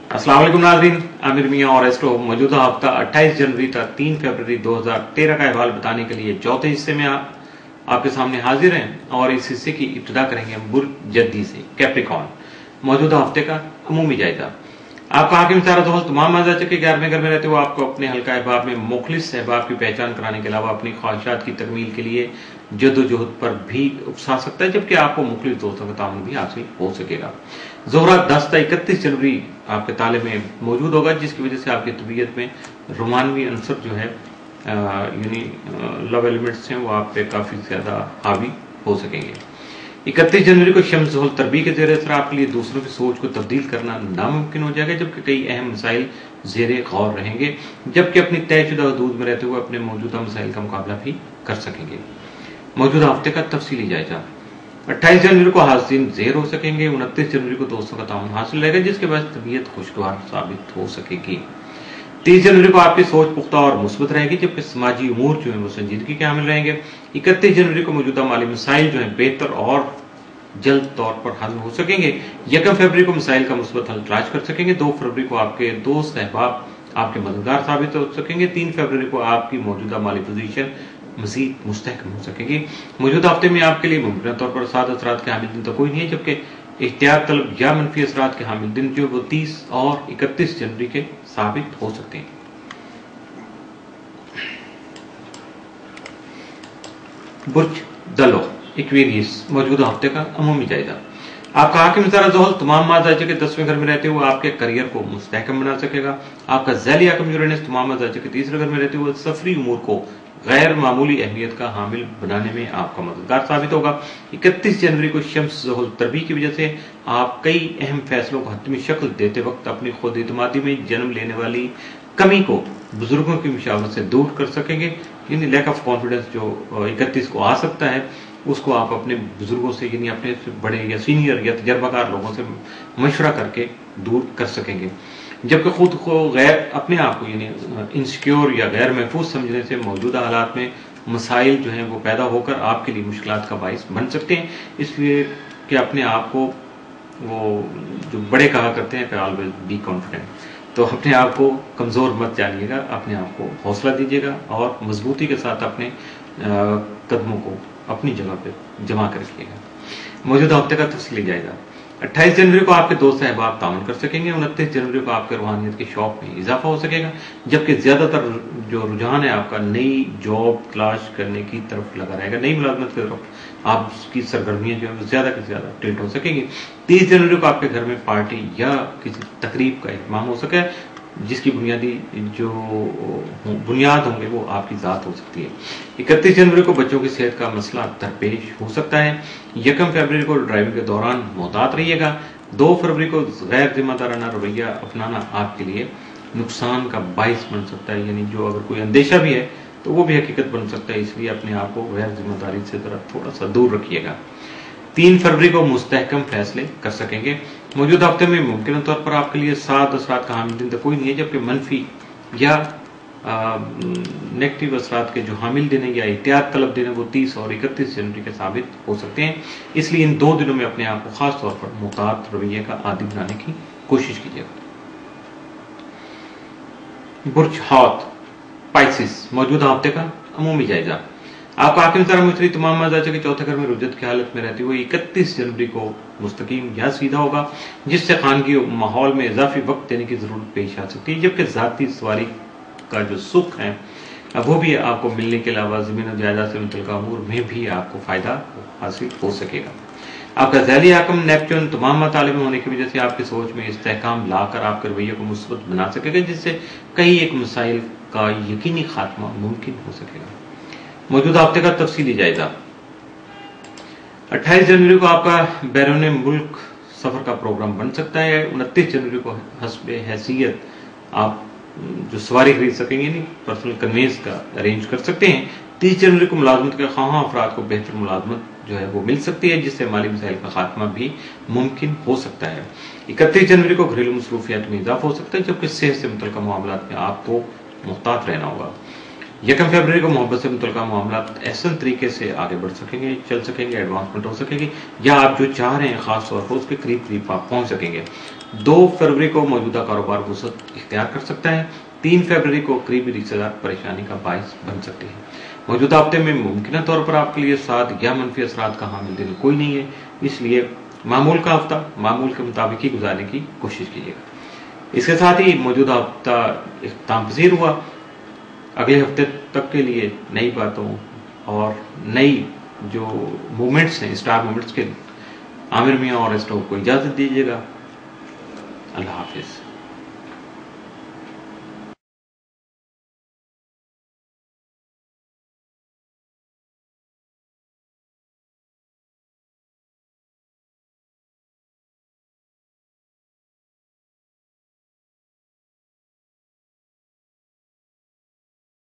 अस्सलाम वालेकुम नाज़रीन, आमिर मियां और एस्ट्रो मौजूदा हफ्ता 28 जनवरी तक 3 फरवरी 2013 का अहवाल बताने के लिए चौथे हिस्से में आपके सामने हाजिर हैं और इस हिस्से की इब्तिदा करेंगे हम बुर्ज जद्दी से कैप्रिकॉर्न। मौजूदा हफ्ते का अमूमी जायजा। आपका हाकिम सारा दोहल तमाम मजाज के 11वें घर में रहते हुए आपको अपने हल्का अहबाब में मुखलिस अहबाब की पहचान कराने के अलावा अपनी ख्वाहिशात की तकमील के लिए जद्दोजहद पर भी उकसा सकता है, जबकि आपको मुखलिस दोस्तों का ताउन भी हासिल हो सकेगा। जोहरा 10 से 31 जनवरी आपके ताले में मौजूद होगा, जिसकी वजह से आपकी तबीयत में रोमानवी अंसर जो है यानी लव एलिमेंट्स हैं वो आप पे काफी ज्यादा हावी हो सकेंगे। 31 जनवरी को शम्स ज़ोहल तरबी के ज़ेर असर आपके लिए दूसरों की सोच को तब्दील करना नामुमकिन हो जाएगा, जबकि कई अहम मसाइल ज़ेरे गौर रहेंगे, जबकि अपनी तयशुदा हदूद में रहते हुए अपने मौजूदा मसाइल का मुकाबला भी कर सकेंगे। मौजूदा हफ्ते का तफसीली जायजा। 28 जनवरी को हाज़िन ज़ेर हो सकेंगे। 29 जनवरी को दोस्तों का ताउन हासिल रहेगा, जिसके बाद तबीयत खुशगवार साबित हो सकेगी। 30 जनवरी को आपकी सोच पुख्ता और मुस्बत रहेगी, जबकि समाजी उमूर जो है वो संजीदगी के हामिल रहेंगे। 31 जनवरी को मौजूदा माली मसाइल जो है बेहतर और जल्द तौर पर हल हो सकेंगे। 1 फरवरी को मसाइल का मुस्बत हल तलाश कर सकेंगे। 2 फरवरी को आपके दोस्त अहबाब आपके मददगार साबित हो सकेंगे। 3 फरवरी को आपकी मौजूदा माली पोजीशन मजीद मुस्तहकम हो सकेगी। मौजूदा हफ्ते में आपके लिए मुमकिन तौर पर साद असरात के हामिल दिन तो कोई नहीं है, जबकि एहतियात तलब या मनफी असरात के हामिल दिन जो वो 30 और 31 जनवरी के साबित हो सकते हैं। बुर्ज दलो एक्वेरियस। मौजूदा हफ्ते का अमूमी जायजा। आपका हाकिम सारा ज़ोहल तमाम माजाजे के 10वें घर में रहते हुए आपके करियर को मुस्तहकम बना सकेगा। आपका ज़ैली हाकिम यूरेनस तमाम माजाजे के 3रे घर में रहते हुए सफरी उमूर को गैर मामूली अहमियत का हामिल बनाने में आपका मददगार साबित होगा। 31 जनवरी को शम्स ज़ोहल तरबी की वजह से आप कई अहम फैसलों को हतमी शक्ल देते वक्त अपनी खुद इत्मीदी में जन्म लेने वाली कमी को बुजुर्गों की मुशावरत से दूर कर सकेंगे। यानी लैक ऑफ कॉन्फिडेंस जो 31 को आ सकता है, उसको आप अपने बुजुर्गों से यानी अपने बड़े या सीनियर या तजर्बाकार लोगों से मशवरा करके दूर कर सकेंगे, जबकि खुद को गैर अपने आप को यानी इनसिक्योर या गैर महफूज समझने से मौजूदा हालात में मसाइल जो हैं वो पैदा होकर आपके लिए मुश्किलात का बाइस बन सकते हैं। इसलिए कि अपने आप को वो जो बड़े कहा करते हैं कि ऑलवेज बी कॉन्फिडेंट, तो अपने आप को कमजोर मत जानिएगा, अपने आप को हौसला दीजिएगा और मजबूती के साथ अपने कदमों को अपनी जगह पे जमा कर रखिएगा। मौजूदा हफ्ते का तफसीली जायजा। 28 जनवरी को आपके दोस्त अहबाब ताउन कर सकेंगे। 29 जनवरी को आपके रूहानियत के शौक में इजाफा हो सकेगा, जबकि ज्यादातर जो रुझान है आपका नई जॉब तलाश करने की तरफ लगा रहेगा। नई मुलाजमत की तरफ आपकी सरगर्मियां जो है ज्यादा से ज्यादा टिल्ट हो सकेंगी। 30 जनवरी को आपके घर में पार्टी या किसी तकरीब का इहतमाम हो सके, जिसकी बुनियादी जो बुनियाद होंगे वो आपकी जात हो सकती है। 31 जनवरी को बच्चों की सेहत का मसला दरपेश हो सकता है। 1 फरवरी को ड्राइविंग के दौरान मोहतात रहिएगा। 2 फरवरी को गैर जिम्मेदाराना रवैया अपनाना आपके लिए नुकसान का बाइस बन सकता है, यानी जो अगर कोई अंदेशा भी है तो वो भी हकीकत बन सकता है, इसलिए अपने आप को गैर जिम्मेदारी से जरा थोड़ा सा दूर रखिएगा। 3 फरवरी को मुस्तहकम फैसले कर सकेंगे। मौजूदा हफ्ते में मुमकिन तौर पर आपके लिए साद असरात का हामिल दिन तो कोई नहीं है, जबकि मनफी या नेगेटिव असरात के जो हामिल दिन है या एहतियात तलब दिन है वो 30 और 31 जनवरी के साबित हो सकते हैं। इसलिए इन 2 दिनों में अपने आप को खास तौर पर मुहतात रवैये का आदी बनाने की कोशिश कीजिएगा। बुर्ज हौत पाइसिस। मौजूदा हफ्ते का अमूमी जायजा। आपका हाकिम सारा मुश्तरी तमाम माजाजे के 4थे घर में रुजत की हालत में रहते हुए 31 जनवरी को मुस्तकीम या सीधा होगा, जिससे खानगी माहौल में इजाफी वक्त देने की जरूरत पेश आ सकती है, जबकि जाती सवारी का जो सुख है वो भी आपको मिलने के अलावा जमीन और जायदाद से मुतल्लिक़ अमूर में भी आपको फायदा हासिल हो सकेगा। आपका ज़ैली हाकिम नेपच्यून तमाम मताले में होने की वजह से आपकी सोच में इस्तेहकाम लाकर आपके रवैये को मुस्बत बना सकेगा, जिससे कई एक मसाइल का यकीनी खात्मा मुमकिन हो सकेगा। मौजूदा हफ्ते का तफसीली जायजा। 28 जनवरी को आपका बैरून मुल्क सफर का प्रोग्राम बन सकता है। 29 जनवरी को हस्बे हैसियत आप जो सवारी खरीद सकेंगे, नहीं पर्सनल कन्वेंस का अरेंज कर सकते हैं। 30 जनवरी को मुलाजमत के ख्वाह अफराद को बेहतर मुलाजमत जो है वो मिल सकती है, जिससे माली मसाइल का खात्मा भी मुमकिन हो सकता है। 31 जनवरी को घरेलू मसरूफियात में इजाफा हो सकता है, जबकि सेहत से मुतल्लिक़ मामलात में आपको मुहतात रहना होगा। 1 फरवरी को मोहब्बत से मुतल्लिक़ मामलात ऐसे तरीके से आगे बढ़ सकेंगे, चल सकेंगे, एडवांसमेंट हो सकेगी, या आप जो चाह रहे हैं खास तौर पर उसके करीब करीब आप पहुंच सकेंगे। 2 फरवरी को मौजूदा कारोबार वुसअत इख्तियार कर सकता है। 3 फरवरी को करीबी रिश्तेदार परेशानी का बायस बन सकते हैं। मौजूदा हफ्ते में मुमकिन तौर पर आपके लिए साथ या मंफी असरात का हामिल दिन कोई नहीं है, इसलिए मामूल का हफ्ता मामूल के मुताबिक ही गुजारने की कोशिश कीजिएगा। इसके साथ ही मौजूदा हफ्ता इख्तिताम पसीर हुआ। अगले हफ्ते तक के लिए नई बातों और नई जो मूवमेंट्स हैं, स्टार मूवमेंट्स के आमिर मियां और स्टॉक को इजाजत दीजिएगा। अल्लाह हाफिज।